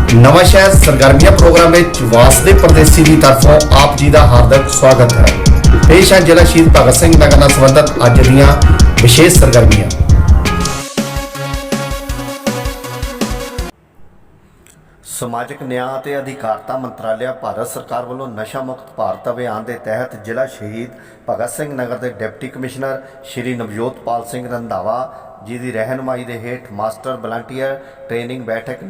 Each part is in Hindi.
नवा शहर सरगर्मिया प्रोग्राम में वासदेव परदेसी की तरफों आप जी का हार्दिक स्वागत है। पेश है जिला शहीद भगत सिंह नगर नाल संबंधित अज दीआं विशेष सरगर्मियां। समाजिक न्याय ते अधिकारिता मंत्रालय भारत सरकार वालों नशा मुक्त भारत अभियान के तहत जिला शहीद भगत सिंह नगर के डिप्टी कमिश्नर श्री नवजोत पाल सिंह रंधावा जी की रहनुमाई के हेठ मास्टर वलंटियर ट्रेनिंग बैठक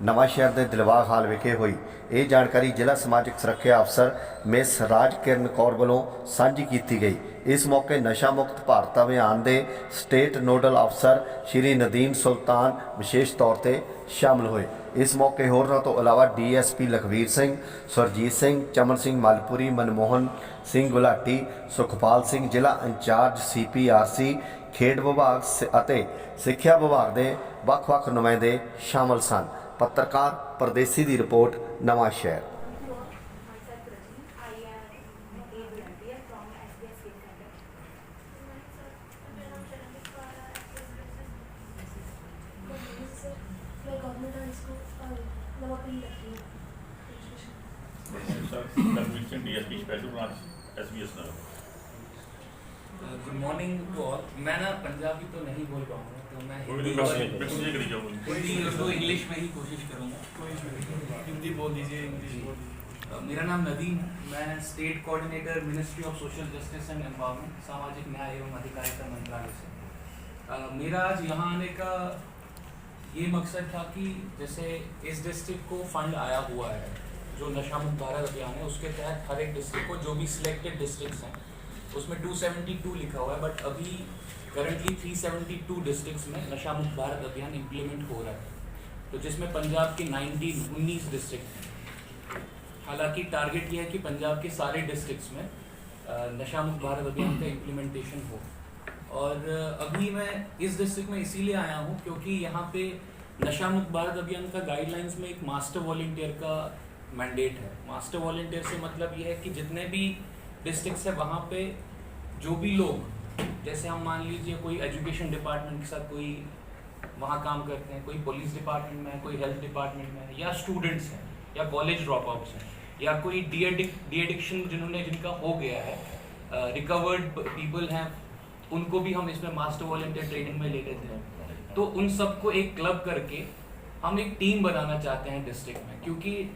नवा शहर के दिलबाग हाल विखे हुई। ये जानकारी जिला समाजिक सुरक्षा अफसर मिस राज किरण कौर वालों साझी की गई। इस मौके नशा मुक्त भारत अभियान के स्टेट नोडल अफसर श्री नदीम सुल्तान विशेष तौर पर शामिल हुए। इस मौके होरनां तो अलावा DSP लखवीर सिंह, सुरजीत सिंह, चमन सिंह मालपुरी, मनमोहन सिंह गुलाटी, सुखपाल सिंह, जिला इंचार्ज CPRC, खेड विभाग अते सिक्ख्या विभाग के ਵੱਖ-ਵੱਖ नुमाइंदे शामिल सन। पत्रकार परदेसी की report Nawanshahr. DSP special branch SBS नगर। Good morning to all. मैं ना पंजाबी तो नहीं बोल पाऊंगा, तो मैं हिंदी इंग्लिश में ही कोशिश करूंगा। हिंदी बोल दीजिए, इंग्लिश बोल दीजिए। मेरा नाम नदीम है। मैं state coordinator ministry of social justice and empowerment, सामाजिक न्याय एवं अधिकारिता मंत्रालय से। मेरा आज यहाँ आने का ये मकसद था कि जैसे इस डिस्ट्रिक्ट को फंड आया हुआ है जो नशा मुक्त भारत अभियान है, उसके तहत हर एक डिस्ट्रिक्ट को जो भी सिलेक्टेड डिस्ट्रिक्ट्स हैं उसमें 272 लिखा हुआ है, बट अभी करंटली 372 डिस्ट्रिक्ट्स में नशा मुक्त भारत अभियान इम्प्लीमेंट हो रहा है, तो जिसमें पंजाब के 19 डिस्ट्रिक्ट हैं। हालांकि टारगेट ये है कि पंजाब के सारे डिस्ट्रिक्ट्स में नशा मुक्त भारत अभियान का इम्प्लीमेंटेशन हो। और अभी मैं इस डिस्ट्रिक्ट में इसीलिए आया हूँ क्योंकि यहाँ पे नशा मुक्त भारत अभियान का गाइडलाइंस में एक मास्टर वॉलंटियर का मैंडेट है। मास्टर वॉलंटियर से मतलब ये है कि जितने भी डिस्ट्रिक्ट्स है वहाँ पे जो भी लोग, जैसे हम मान लीजिए कोई एजुकेशन डिपार्टमेंट के साथ कोई वहाँ काम करते हैं, कोई पुलिस डिपार्टमेंट में है, कोई हेल्थ डिपार्टमेंट में है, या स्टूडेंट्स हैं या कॉलेज ड्रॉप आउट्स हैं, या कोई डी एडिक्शन जिनका हो गया है, रिकवर्ड पीपल हैं, उनको भी हम इसमें मास्टर वॉलंटियर ट्रेनिंग में ले लेते हैं। तो उन सबको एक क्लब करके हम एक टीम बनाना चाहते हैं डिस्ट्रिक्ट में, क्योंकि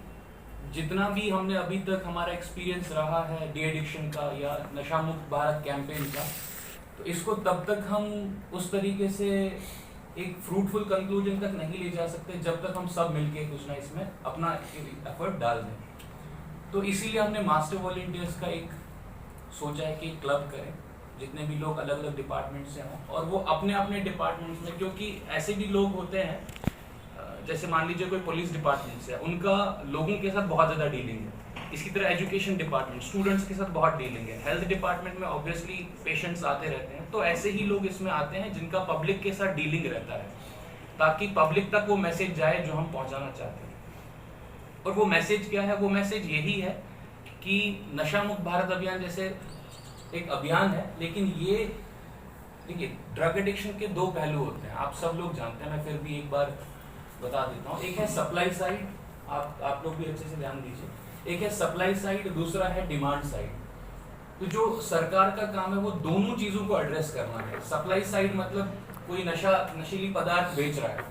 जितना भी हमने अभी तक हमारा एक्सपीरियंस रहा है डी एडिक्शन का या नशा मुक्त भारत कैंपेन का, तो इसको तब तक हम उस तरीके से एक फ्रूटफुल कंक्लूजन तक नहीं ले जा सकते जब तक हम सब मिलके कुछ ना इसमें अपना एफर्ट डाल दें। तो इसीलिए हमने मास्टर वॉलंटियर्स का एक सोचा है कि क्लब करें, जितने भी लोग अलग अलग डिपार्टमेंट से हों, और वो अपने अपने डिपार्टमेंट्स में, क्योंकि ऐसे भी लोग होते हैं जैसे मान लीजिए कोई पुलिस डिपार्टमेंट से है, उनका लोगों के साथ बहुत ज़्यादा डीलिंग है। इसी तरह एजुकेशन डिपार्टमेंट स्टूडेंट्स के साथ बहुत डीलिंग है। हेल्थ डिपार्टमेंट में ऑब्वियसली पेशेंट्स आते रहते हैं, तो ऐसे ही लोग इसमें आते हैं जिनका पब्लिक के साथ डीलिंग रहता है, ताकि पब्लिक तक वो मैसेज जाए जो हम पहुँचाना चाहते हैं। और वो मैसेज क्या है? वो मैसेज यही है कि नशा मुक्त भारत अभियान जैसे एक अभियान है, लेकिन ये देखिए ड्रग एडिक्शन के दो पहलू होते हैं, आप सब लोग जानते हैं, मैं फिर भी एक बार बता देता हूँ। एक है सप्लाई साइड, आप लोग भी अच्छे से ध्यान दीजिए। एक है सप्लाई साइड, दूसरा है डिमांड साइड। तो जो सरकार का काम है वो दोनों चीजों को एड्रेस करना है। सप्लाई साइड मतलब कोई नशीली पदार्थ बेच रहा है,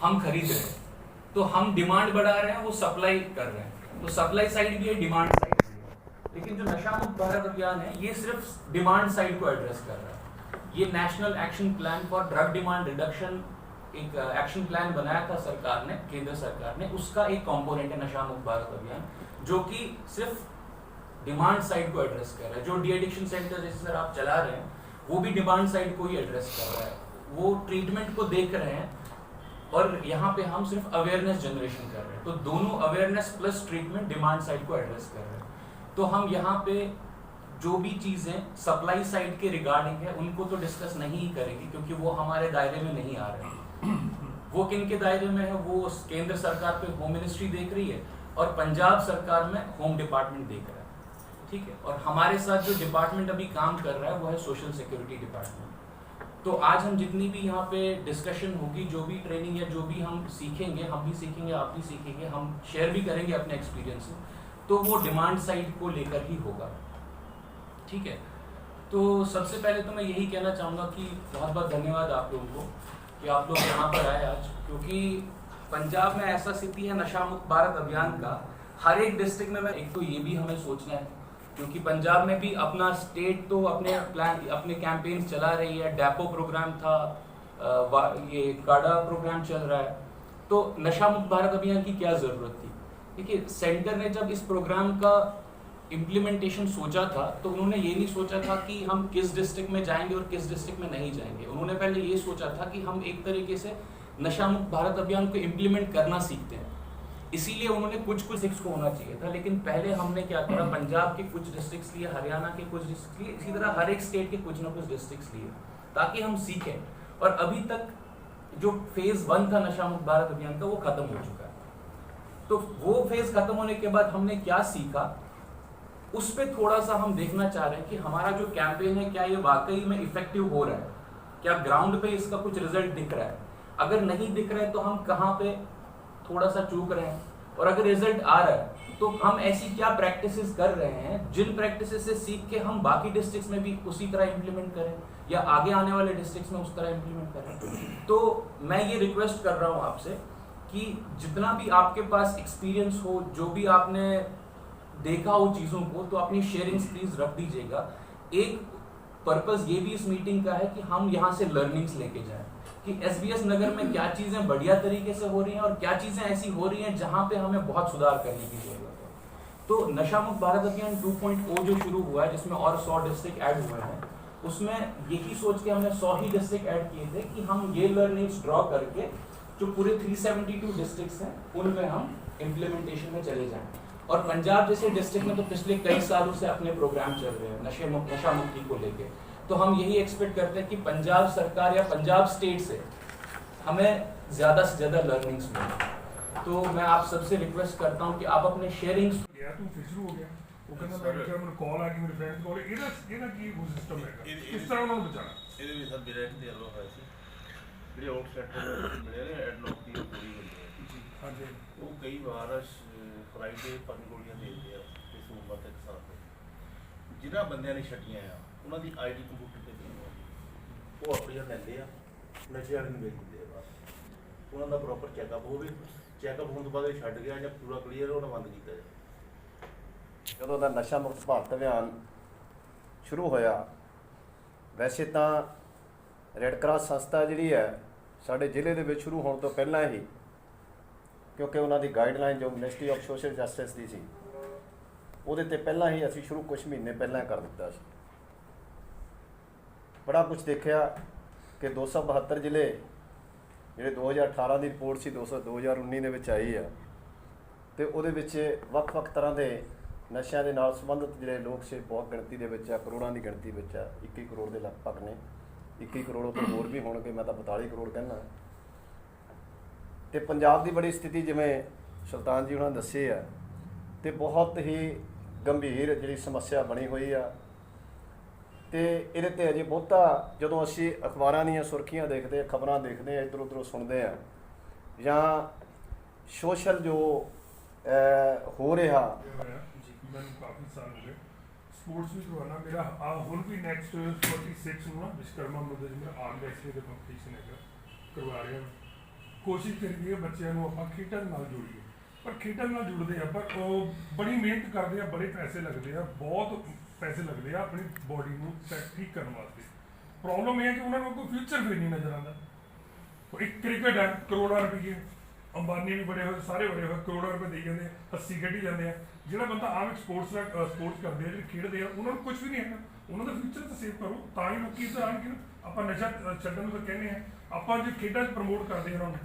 हम खरीद रहे हैं, तो हम डिमांड बढ़ा रहे हैं, वो सप्लाई कर रहे हैं, तो सप्लाई साइड भी है, डिमांड साइड भी है। लेकिन जो नशा मुक्त भारत अभियान है ये सिर्फ डिमांड साइड को एड्रेस कर रहा है। ये national action plan for drug demand reduction एक एक्शन प्लान बनाया था सरकार ने, केंद्र सरकार ने, उसका एक कंपोनेंट है नशा मुक्त भारत अभियान, जो कि सिर्फ डिमांड साइड को एड्रेस कर रहा है। जो डी एडिक्शन सेंटर जैसे आप चला रहे हैं वो भी डिमांड साइड को ही एड्रेस कर रहा है, वो ट्रीटमेंट को देख रहे हैं, और यहाँ पे हम सिर्फ अवेयरनेस जनरेशन कर रहे हैं। तो दोनों awareness plus treatment demand side को एड्रेस कर रहे हैं। तो हम यहाँ पे जो भी चीज़ें सप्लाई साइड के रिगार्डिंग है उनको तो डिस्कस नहीं करेंगे, क्योंकि वो हमारे दायरे में नहीं आ रहे हैं। वो किन के दायरे में है? वो केंद्र सरकार पे होम मिनिस्ट्री देख रही है और पंजाब सरकार में होम डिपार्टमेंट देख रहा है, ठीक है। और हमारे साथ जो डिपार्टमेंट अभी काम कर रहा है वो है सोशल सिक्योरिटी डिपार्टमेंट। तो आज हम जितनी भी यहाँ पे डिस्कशन होगी, जो भी ट्रेनिंग या जो भी हम सीखेंगे, हम भी सीखेंगे, आप भी सीखेंगे, हम शेयर भी करेंगे अपने एक्सपीरियंस से, तो वो डिमांड साइड को लेकर ही होगा। ठीक है, तो सबसे पहले तो मैं यही कहना चाहूँगा कि बहुत बहुत धन्यवाद आप लोगों को कि आप लोग यहाँ पर आए आज, क्योंकि पंजाब में ऐसा स्थिति है नशा मुक्त भारत अभियान का, हर एक डिस्ट्रिक्ट में एक तो ये भी हमें सोचना है, क्योंकि पंजाब में भी अपना स्टेट तो अपने प्लान, अपने कैंपेन चला रही है, डेपो प्रोग्राम था, ये काडा प्रोग्राम चल रहा है, तो नशा मुक्त भारत अभियान की क्या ज़रूरत थी। देखिए, सेंटर ने जब इस प्रोग्राम का इम्प्लीमेंटेशन सोचा था तो उन्होंने ये नहीं सोचा था कि हम किस डिस्ट्रिक्ट में जाएंगे और किस डिस्ट्रिक्ट में नहीं जाएंगे। उन्होंने पहले ये सोचा था कि हम एक तरीके से नशा मुक्त भारत अभियान को इम्प्लीमेंट करना सीखते हैं, इसीलिए उन्होंने कुछ डिस्ट्रिक्ट्स को होना चाहिए था। लेकिन पहले हमने क्या करा, पंजाब के कुछ डिस्ट्रिक्ट्स लिए, हरियाणा के कुछ डिस्ट्रिक्ट लिए, इसी तरह हर एक स्टेट के कुछ ना कुछ डिस्ट्रिक्ट्स लिए, ताकि हम सीखें। और अभी तक जो फेज 1 था नशा मुक्त भारत अभियान का, वो खत्म हो चुका है। तो वो फेज खत्म होने के बाद हमने क्या सीखा, उस पर थोड़ा सा हम देखना चाह रहे हैं कि हमारा जो कैंपेन है क्या ये वाकई में इफेक्टिव हो रहा है, क्या ग्राउंड पे इसका कुछ रिजल्ट दिख रहा है। अगर नहीं दिख रहा है तो हम कहाँ पे थोड़ा सा चूक रहे हैं, और अगर रिजल्ट आ रहा है तो हम ऐसी क्या प्रैक्टिसेस कर रहे हैं जिन प्रैक्टिसेस से सीख के हम बाकी डिस्ट्रिक्ट्स में भी उसी तरह इम्प्लीमेंट करें, या आगे आने वाले डिस्ट्रिक्ट्स में उस तरह इम्प्लीमेंट करें। तो मैं ये रिक्वेस्ट कर रहा हूँ आपसे कि जितना भी आपके पास एक्सपीरियंस हो, जो भी आपने देखा हो चीज़ों को, तो अपनी शेयरिंग्स प्लीज रख दीजिएगा। एक पर्पस ये भी इस मीटिंग का है कि हम यहाँ से लर्निंग्स लेके जाएं कि एसबीएस नगर में क्या चीज़ें बढ़िया तरीके से हो रही हैं और क्या चीज़ें ऐसी हो रही हैं जहाँ पे हमें बहुत सुधार करने की जरूरत है। तो नशा मुक्त भारत अभियान 2.0 जो शुरू हुआ है, जिसमें और 100 डिस्ट्रिक्ट ऐड हुए हैं, उसमें यही सोच के हमने 100 ही डिस्ट्रिक्ट ऐड किए थे कि हम ये लर्निंग्स ड्रॉ करके जो पूरे 372 डिस्ट्रिक्ट्स हैं उनमें हम इम्प्लीमेंटेशन में चले जाएं। और पंजाब जैसे डिस्ट्रिक्ट में तो पिछले कई सालों से अपने प्रोग्राम चल रहे हैं नशा मुक्ति को लेके, तो हम यही एक्सपेक्ट करते हैं कि पंजाब सरकार या पंजाब स्टेट से हमें ज़्यादा से ज़्यादा लर्निंग्स मिलें। तो मैं आप सबसे रिक्वेस्ट करता हूं कि आप अपने शेयरिंग्स गया तू फिर शुरू हो गया वो कहना मैं क्या मैंने कॉल आ गई मेरे फ्रेंड कॉल ਇਹਦਾ ਕੀ ਉਹ ਸਿਸਟਮ ਹੈਗਾ ਕਿਸ ਤਰ੍ਹਾਂ ਉਹਨਾਂ ਨੂੰ ਬਚਾਣਾ ਇਹਦੇ ਵਿੱਚ ਸਰ ਮੇਰਾ ਇੱਕ ਤੇ ਅਲਵਾ ਹੋਇਆ ਸੀ ਜਿਹੜੇ ਆਊਟਸੈਟ ਮਿਲੇ ਨੇ ਐਡਨੋਕ ਦੀ ਪੂਰੀ ਹੋਈ ਹੈ ਜੀ ਹਾਂਜੀ ਉਹ ਕਈ ਵਾਰ ਫਰਾਈਡੇ ਪੰਜ ਗੋਲੀਆਂ ਦੇ ਦਿੰਦੇ ਆ ਇਸ ਉਮਰ ਤੱਕ ਸਾਥ ਜਿਨ੍ਹਾਂ ਬੰਦਿਆਂ ਨੇ ਛੱਡੀਆਂ ਆ ਉਹਨਾਂ ਦੀ ਆਈਡੀ ਕੰਪਿਊਟਰ ਤੇ ਪਈ ਹੋਈ ਉਹ ਆਪਣੀਆਂ ਲੈਂਦੇ ਆ ਨਸ਼ੇ ਵਾਲੇ ਨੂੰ ਵੇਚ ਦਿੰਦੇ ਆ ਬਸ ਉਹਨਾਂ ਦਾ ਪ੍ਰੋਪਰ ਚੈੱਕਅਪ ਹੋਵੇ ਚੈੱਕਅਪ ਹੋਣ ਤੋਂ ਬਾਅਦ ਇਹ ਛੱਡ ਗਿਆ ਜਾਂ ਪੂਰਾ ਕਲੀਅਰ ਹੋਣਾ ਬੰਦ ਕੀਤਾ ਜਾਵੇ। ਜਦੋਂ ਦਾ ਨਸ਼ਾ ਮੁਕਤ ਭਾਰਤ ਅਭਿਆਨ ਸ਼ੁਰੂ ਹੋਇਆ, ਵੈਸੇ ਤਾਂ ਰੈੱਡ ਕਰਾਸ ਸੰਸਥਾ ਜਿਹੜੀ ਹੈ ਸਾਡੇ ਜ਼ਿਲ੍ਹੇ ਦੇ ਵਿੱਚ ਸ਼ੁਰੂ ਹੋਣ ਤੋਂ ਪਹਿਲਾਂ ਹੀ, ਕਿਉਂਕਿ ਉਹਨਾਂ ਦੀ ਗਾਈਡਲਾਈਨ ਜੋ ਮਿਨਿਸਟਰੀ ਆਫ ਸੋਸ਼ਲ ਜਸਟਿਸ ਦੀ ਸੀ, ਉਹਦੇ ਤੇ ਪਹਿਲਾਂ ਹੀ ਅਸੀਂ ਸ਼ੁਰੂ ਕੁਝ ਮਹੀਨੇ ਪਹਿਲਾਂ ਕਰ ਦਿੱਤਾ ਸੀ। ਬੜਾ ਕੁਝ ਦੇਖਿਆ ਕਿ 272 ਜ਼ਿਲ੍ਹੇ ਜਿਹੜੇ 2018 ਦੀ ਰਿਪੋਰਟ ਸੀ 2019 ਦੇ ਵਿੱਚ ਆਈ ਆ, ਅਤੇ ਉਹਦੇ ਵਿੱਚ ਵੱਖ-ਵੱਖ ਤਰ੍ਹਾਂ ਦੇ ਨਸ਼ਿਆਂ ਦੇ ਨਾਲ ਸੰਬੰਧਿਤ ਜਿਹੜੇ ਲੋਕ ਸੀ ਬਹੁਤ ਗਿਣਤੀ ਦੇ ਵਿੱਚ ਆ, ਕਰੋੜਾਂ ਦੀ ਗਿਣਤੀ ਵਿੱਚ ਆ, 21 ਕਰੋੜ ਦੇ ਲਗਭਗ ਨੇ, 21 ਕਰੋੜ ਤੋਂ ਹੋਰ ਵੀ ਹੋਣਗੇ, ਮੈਂ ਤਾਂ 42 ਕਰੋੜ ਕਹਿੰਦਾ। ਅਤੇ ਪੰਜਾਬ ਦੀ ਬੜੀ ਸਥਿਤੀ ਜਿਵੇਂ ਸੁਲਤਾਨ ਜੀ ਉਹਨਾਂ ਨੇ ਦੱਸੇ ਆ, ਅਤੇ ਬਹੁਤ ਹੀ ਗੰਭੀਰ ਜਿਹੜੀ ਸਮੱਸਿਆ ਬਣੀ ਹੋਈ ਆ। ਅਤੇ ਇਹਦੇ 'ਤੇ ਅਜੇ ਬਹੁਤਾ ਜਦੋਂ ਅਸੀਂ ਅਖਬਾਰਾਂ ਦੀਆਂ ਸੁਰਖੀਆਂ ਦੇਖਦੇ, ਖਬਰਾਂ ਦੇਖਦੇ ਹਾਂ, ਇੱਧਰ ਉੱਧਰੋਂ ਸੁਣਦੇ ਹਾਂ, ਜਾਂ ਸੋਸ਼ਲ ਜੋ ਹੋ ਰਿਹਾ, ਮੈਨੂੰ ਕਾਫੀ ਸਾਲ ਹੋ ਗਏ ਸਪੋਰਟਸ ਵੀ ਕਰਵਾਉਣਾ ਮੇਰਾ ਹੁਣ ਵੀ ਨੈਕਸਟ 46 ਨੂੰ ਨਾ ਵਿਸ਼ਕਰਮਾ ਮੁੱਦੇ ਜਿਹੜਾ ਆਰਮ ਰੈਸਲਿੰਗ ਦਾ ਕੰਪੀਟੀਸ਼ਨ ਹੈਗਾ ਕਰਵਾ ਰਿਹਾ। ਕੋਸ਼ਿਸ਼ ਕਰੀਏ ਬੱਚਿਆਂ ਨੂੰ ਆਪਾਂ ਖੇਡਾਂ ਨਾਲ ਜੋੜੀਏ, ਪਰ ਖੇਡਾਂ ਨਾਲ ਜੁੜਦੇ ਆ ਪਰ ਉਹ ਬੜੀ ਮਿਹਨਤ ਕਰਦੇ ਆ, ਬੜੇ ਪੈਸੇ ਲੱਗਦੇ ਆ, ਬਹੁਤ ਪੈਸੇ ਲੱਗਦੇ ਆ ਆਪਣੀ ਬੋਡੀ ਨੂੰ ਠੀਕ ਕਰਨ ਵਾਸਤੇ। ਪ੍ਰੋਬਲਮ ਇਹ ਹੈ ਕਿ ਉਹਨਾਂ ਨੂੰ ਕੋਈ ਫਿਊਚਰ ਵੀ ਨਹੀਂ ਨਜ਼ਰ ਆਉਂਦਾ। ਇੱਕ ਕ੍ਰਿਕਟ ਹੈ ਕਰੋੜਾਂ ਰੁਪਈਏ, ਅੰਬਾਨੀ ਵੀ ਬੜੇ ਹੋਏ, ਸਾਰੇ ਬੜੇ ਹੋਏ, ਕਰੋੜਾਂ ਰੁਪਏ ਦੇਈ ਜਾਂਦੇ ਆ, 80 ਖੇਡੀ ਜਾਂਦੇ ਆ। ਜਿਹੜਾ ਬੰਦਾ ਆਮ ਸਪੋਰਟਸ ਕਰਦੇ ਆ, ਜਿਹੜੇ ਖੇਡਦੇ ਆ, ਉਹਨਾਂ ਨੂੰ ਕੁਝ ਵੀ ਨਹੀਂ ਹੈਗਾ। ਉਹਨਾਂ ਦਾ ਫਿਊਚਰ ਤਾਂ ਸੇਵ ਕਰੋ ਤਾਂ ਹੀ ਲੋਕੀ ਇੱਧਰ ਆਉਣਗੇ। ਆਪਾਂ ਨਸ਼ਾ ਛੱਡਣ ਨੂੰ ਤਾਂ ਕਹਿੰਦੇ ਆ, ਆਪਾਂ ਜੇ ਖੇਡਾਂ 'ਚ ਪ੍ਰਮੋਟ ਕਰਦੇ ਹਾਂ ਉਹਨਾਂ ਨੂੰ,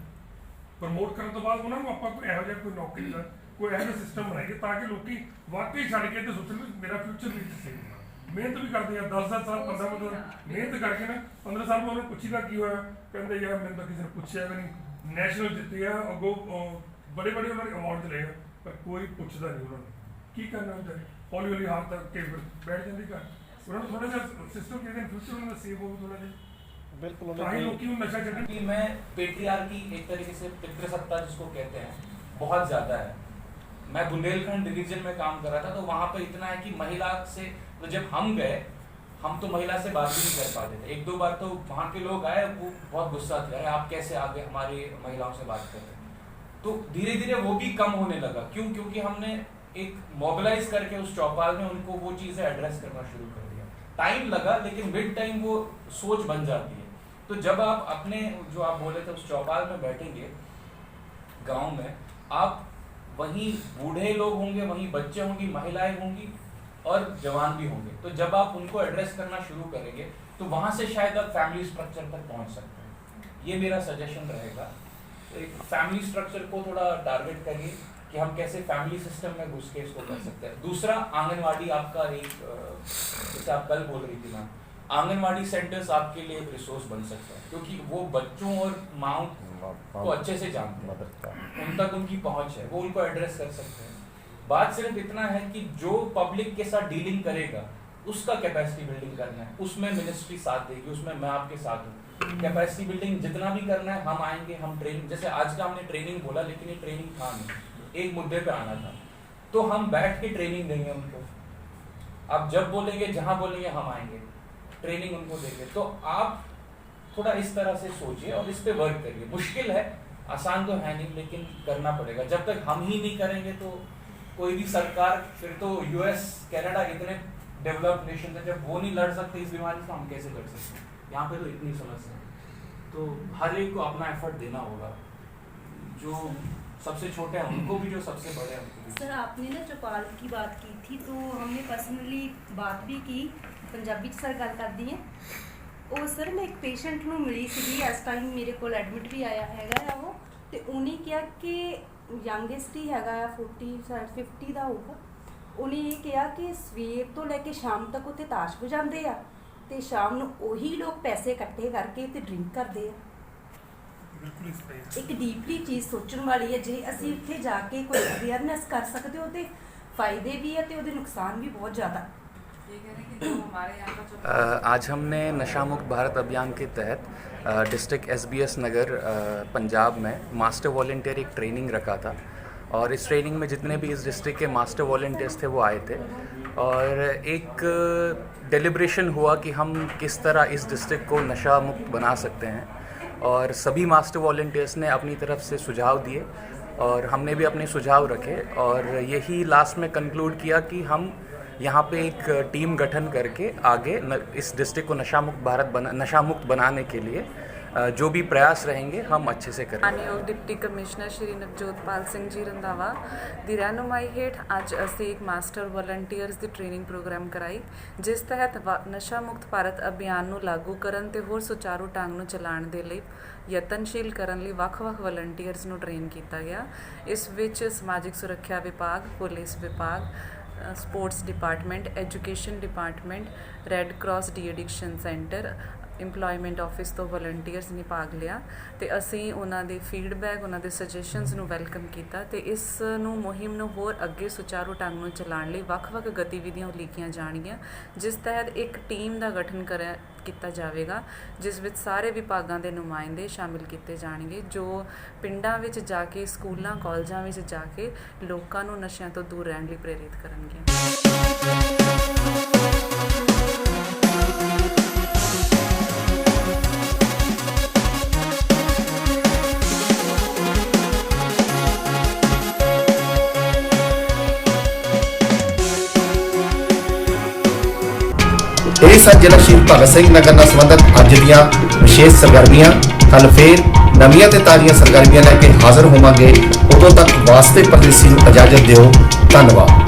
ਪ੍ਰਮੋਟ ਕਰਨ ਤੋਂ ਬਾਅਦ ਉਹਨਾਂ ਨੂੰ ਆਪਾਂ ਕੋਈ ਇਹੋ ਜਿਹਾ ਕੋਈ ਨੌਕਰੀ ਦਾ ਕੋਈ ਇਹੋ ਜਿਹਾ ਸਿਸਟਮ ਬਣਾਈਏ ਤਾਂ ਕਿ ਲੋਕੀ ਵਾਕਈ ਛੱਡ ਕੇ ਤੇ ਸੋਚਣ ਵੀ ਮੇਰਾ ਫਿਊਚਰ ਵੀ ਇੱਥੇ ਸੇਵ ਹੋਣਾ। ਮਿਹਨਤ ਵੀ ਕਰਦੇ ਆ 10-10 ਸਾਲ 15 ਮਿਹਨਤ ਕਰਕੇ ਨਾ 15 ਸਾਲ ਬਾਅਦ ਉਹਨੂੰ ਪੁੱਛੀਦਾ ਕੀ ਹੋਇਆ, ਕਹਿੰਦੇ ਯਾਰ ਮੈਨੂੰ ਤਾਂ ਕਿਸੇ ਨੇ ਪੁੱਛਿਆ ਵੀ ਨਹੀਂ। ਨੈਸ਼ਨਲ ਜਿੱਤੇ ਆ, ਅੱਗੋਂ ਬੜੇ ਬੜੇ ਉਹਨਾਂ ਨੇ ਅਵਾਰਡ ਲਏ ਆ, ਪਰ ਕੋਈ ਪੁੱਛਦਾ ਨਹੀਂ ਉਹਨਾਂ ਨੂੰ ਕੀ ਕਰਨਾ ਹੁੰਦਾ। ਹੌਲੀ ਹੌਲੀ ਹਾਰ ਤੱਕ ਕੇ ਬੈਠ ਜਾਂਦੀ ਘਰ। ਉਹਨਾਂ ਨੂੰ ਥੋੜ੍ਹਾ ਜਿਹਾ ਸਿਸਟਮ ਕਹਿੰਦੇ ਫਿਊਚਰ ਉਹਨਾਂ ਦਾ ਸੇਵ ਹੋਵੇ ਥੋੜ੍ਹਾ ਜਿਹਾ। बिल्कुल ਤਾਂ ਹੀ ਲੋਕੀ ਨੂੰ ਨਸ਼ਾ ਛੱਡਣ कि मैं पेट्रियार्की एक तरीके से पितृसत्ता जिसको कहते हैं बहुत ज़्यादा है। मैं बुंदेलखंड डिवीजन में काम कर रहा था, तो वहाँ पे इतना है कि महिला से, तो जब हम गए, हम तो महिला से बात भी नहीं कर पाते थे। एक दो बार तो वहाँ के लोग आए, वो बहुत गुस्सा थे, अरे आप कैसे आगे हमारी महिलाओं से बात करते हैं। तो धीरे धीरे वो भी कम होने लगा। क्यों? क्योंकि हमने एक मोबिलाइज करके उस चौपाल में उनको वो चीज़ें एड्रेस करना शुरू कर दिया। टाइम लगा, लेकिन विद टाइम वो सोच बन जाती है। तो जब आप अपने, जो आप बोले थे, उस चौपाल में बैठेंगे गांव में, आप वहीं बूढ़े लोग होंगे, वहीं बच्चे होंगी, महिलाएं होंगी और जवान भी होंगे। तो जब आप उनको एड्रेस करना शुरू करेंगे तो वहां से शायद आप फैमिली स्ट्रक्चर तक पहुंच सकते हैं। ये मेरा सजेशन रहेगा। तो एक फैमिली स्ट्रक्चर को थोड़ा टारगेट करिए कि हम कैसे फैमिली सिस्टम में घुस के इसको कर सकते हैं। दूसरा, आंगनवाड़ी आपका एक, जैसे आप कल बोल रही थी मैम, आंगनवाड़ी सेंटर्स आपके लिए एक रिसोर्स बन सकता है, क्योंकि वो बच्चों और माँओं को अच्छे से जानते हैं, उन तक उनकी पहुंच है, वो उनको एड्रेस कर सकते हैं। बात सिर्फ इतना है कि जो पब्लिक के साथ डीलिंग करेगा उसका कैपेसिटी बिल्डिंग करना है, उसमें मिनिस्ट्री साथ देगी, उसमें मैं आपके साथ हूँ। कैपेसिटी बिल्डिंग जितना भी करना है, हम आएंगे, हम ट्रेनिंग, जैसे आज का हमने ट्रेनिंग बोला, लेकिन ये ट्रेनिंग था नहीं, एक मुद्दे पे आना था, तो हम बैठ के ट्रेनिंग देंगे उनको। आप जब बोलेंगे, जहाँ बोलेंगे, हम आएंगे, ट्रेनिंग उनको देंगे। तो आप थोड़ा इस तरह से सोचिए और इस पे वर्क करिए। मुश्किल है, आसान तो है नहीं, लेकिन करना पड़ेगा। जब तक हम ही नहीं करेंगे तो कोई भी सरकार, फिर तो यूएस, कनाडा इतने डेवलप्ड नेशन है, जब वो नहीं लड़ सकते इस बीमारी से, हम कैसे लड़ सकते हैं? यहाँ पे तो इतनी समस्या है। तो हर एक को अपना एफर्ट देना होगा, जो सबसे छोटे हैं उनको भी, जो सबसे बड़े हैं उनको भी। सर, आपने ना चौपाल की बात की थी, तो हमने पर्सनली बात भी की, पंजाबी च सर गल करदी है। ਉਹ ਸਰ ਮੈਂ ਇੱਕ ਪੇਸ਼ੈਂਟ ਨੂੰ ਮਿਲੀ ਸੀਗੀ, ਇਸ ਟਾਈਮ ਮੇਰੇ ਕੋਲ ਐਡਮਿਟ ਵੀ ਆਇਆ ਹੈਗਾ ਆ ਉਹ, ਤੇ ਉਹਨੇ ਕਿਹਾ ਕਿ ਯੰਗੈਸਟ ਹੀ ਹੈਗਾ ਆ, 50 ਦਾ ਹੋਊਗਾ। ਉਹਨੇ ਇਹ ਕਿਹਾ ਕਿ ਸਵੇਰ ਤੋਂ ਲੈ ਕੇ ਸ਼ਾਮ ਤੱਕ ਉੱਥੇ ਤਾਸ਼ ਵਜਾਉਂਦੇ ਆ, ਤੇ ਸ਼ਾਮ ਨੂੰ ਉਹੀ ਲੋਕ ਪੈਸੇ ਇਕੱਠੇ ਕਰਕੇ ਤੇ ਡਰਿੰਕ ਕਰਦੇ ਆ। ਇੱਕ ਡੀਪਲੀ ਚੀਜ਼ ਸੋਚਣ ਵਾਲੀ ਹੈ, ਜੇ ਅਸੀਂ ਉੱਥੇ ਜਾ ਕੇ ਕੋਈ ਅਵੇਅਰਨੈਸ ਕਰ ਸਕਦੇ ਹੋ ਤੇ ਫਾਇਦੇ भी है, तो ਉਹਦੇ ਨੁਕਸਾਨ भी बहुत ज़्यादा। आज हमने नशा मुक्त भारत अभियान के तहत डिस्ट्रिक्ट SBS नगर पंजाब में मास्टर वॉलंटियर एक ट्रेनिंग रखा था, और इस ट्रेनिंग में जितने भी इस डिस्ट्रिक्ट के मास्टर वॉलंटियर्स थे वो आए थे, और एक डेलिब्रेशन हुआ कि हम किस तरह इस डिस्ट्रिक्ट को नशा मुक्त बना सकते हैं। और सभी मास्टर वॉलंटियर्स ने अपनी तरफ से सुझाव दिए और हमने भी अपने सुझाव रखे, और यही लास्ट में कंक्लूड किया कि हम यहाँ पे एक टीम गठन करके आगे इस डिस्ट्रिक्ट को नशा मुक्त बनाने के लिए जो भी प्रयास रहेंगे हम अच्छे से करेंगे। मानयोग डिप्टी कमिश्नर श्री नवजोतपाल सिंह जी रंधावा ਦੀ ਰਹਿਨੁਮਾਈ ਹੇਠ ਅੱਜ ਅਸੀਂ ਇੱਕ ਮਾਸਟਰ ਵਲੰਟੀਅਰਸ ਦੀ ਟ੍ਰੇਨਿੰਗ ਪ੍ਰੋਗਰਾਮ ਕਰਾਈ, ਜਿਸ ਤਹਿਤ ਨਸ਼ਾ ਮੁਕਤ ਭਾਰਤ ਅਭਿਆਨ ਨੂੰ ਲਾਗੂ ਕਰਨ ਤੇ ਹੋਰ ਸੁਚਾਰੂ ਢੰਗ ਨੂੰ ਚਲਾਉਣ ਦੇ ਲਈ ਯਤਨਸ਼ੀਲ ਕਰਨ ਲਈ ਵੱਖ-ਵੱਖ ਵਲੰਟੀਅਰਸ ਨੂੰ ਟ੍ਰੇਨ ਕੀਤਾ ਗਿਆ। ਇਸ ਵਿੱਚ ਸਮਾਜਿਕ ਸੁਰੱਖਿਆ ਵਿਭਾਗ, ਪੁਲਿਸ ਵਿਭਾਗ, sports department, education department, red cross de addiction centre, employment office ਤੋਂ ਵਲੰਟੀਅਰਸ ਨੇ ਭਾਗ ਲਿਆ, ਤੇ ਅਸੀਂ ਉਹਨਾਂ ਦੇ ਫੀਡਬੈਕ, ਉਹਨਾਂ ਦੇ ਸੁਜੈਸ਼ਨਸ ਨੂੰ ਵੈਲਕਮ ਕੀਤਾ, ਤੇ ਇਸ ਨੂੰ ਮੁਹਿੰਮ ਨੂੰ ਹੋਰ ਅੱਗੇ ਸੁਚਾਰੂ ਢੰਗ ਨੂੰ ਚਲਾਉਣ ਲਈ ਵੱਖ-ਵੱਖ ਗਤੀਵਿਧੀਆਂ ਉਲੀਕੀਆਂ ਜਾਣਗੀਆਂ, ਜਿਸ ਤਹਿਤ ਇੱਕ ਟੀਮ ਦਾ ਗਠਨ ਕੀਤਾ ਜਾਵੇਗਾ, ਜਿਸ ਵਿੱਚ ਸਾਰੇ ਵਿਭਾਗਾਂ ਦੇ ਨੁਮਾਇੰਦੇ ਸ਼ਾਮਿਲ ਕੀਤੇ ਜਾਣਗੇ, ਜੋ ਪਿੰਡਾਂ ਵਿੱਚ ਜਾ ਕੇ, ਸਕੂਲਾਂ ਕਾਲਜਾਂ ਵਿੱਚ ਜਾ ਕੇ ਲੋਕਾਂ ਨੂੰ ਨਸ਼ਿਆਂ ਤੋਂ ਦੂਰ ਰਹਿਣ ਲਈ ਪ੍ਰੇਰਿਤ ਕਰਨਗੇ। ਇਹ ਸਨ ਜ਼ਿਲ੍ਹਾ ਸ਼ਹੀਦ ਭਗਤ ਸਿੰਘ ਨਗਰ ਨਾਲ ਸੰਬੰਧਿਤ ਅੱਜ ਦੀਆਂ ਵਿਸ਼ੇਸ਼ ਸਰਗਰਮੀਆਂ। ਕੱਲ੍ਹ ਫੇਰ ਨਵੀਆਂ ਤੇ ਤਾਜ਼ੀਆਂ ਸਰਗਰਮੀਆਂ ਲੈ ਕੇ ਹਾਜ਼ਰ ਹੋਵਾਂਗੇ। ਉਦੋਂ ਤੱਕ ਵਾਸਤੇ ਪਰਦੇਸੀ ਨੂੰ ਇਜਾਜ਼ਤ ਦਿਓ। ਧੰਨਵਾਦ।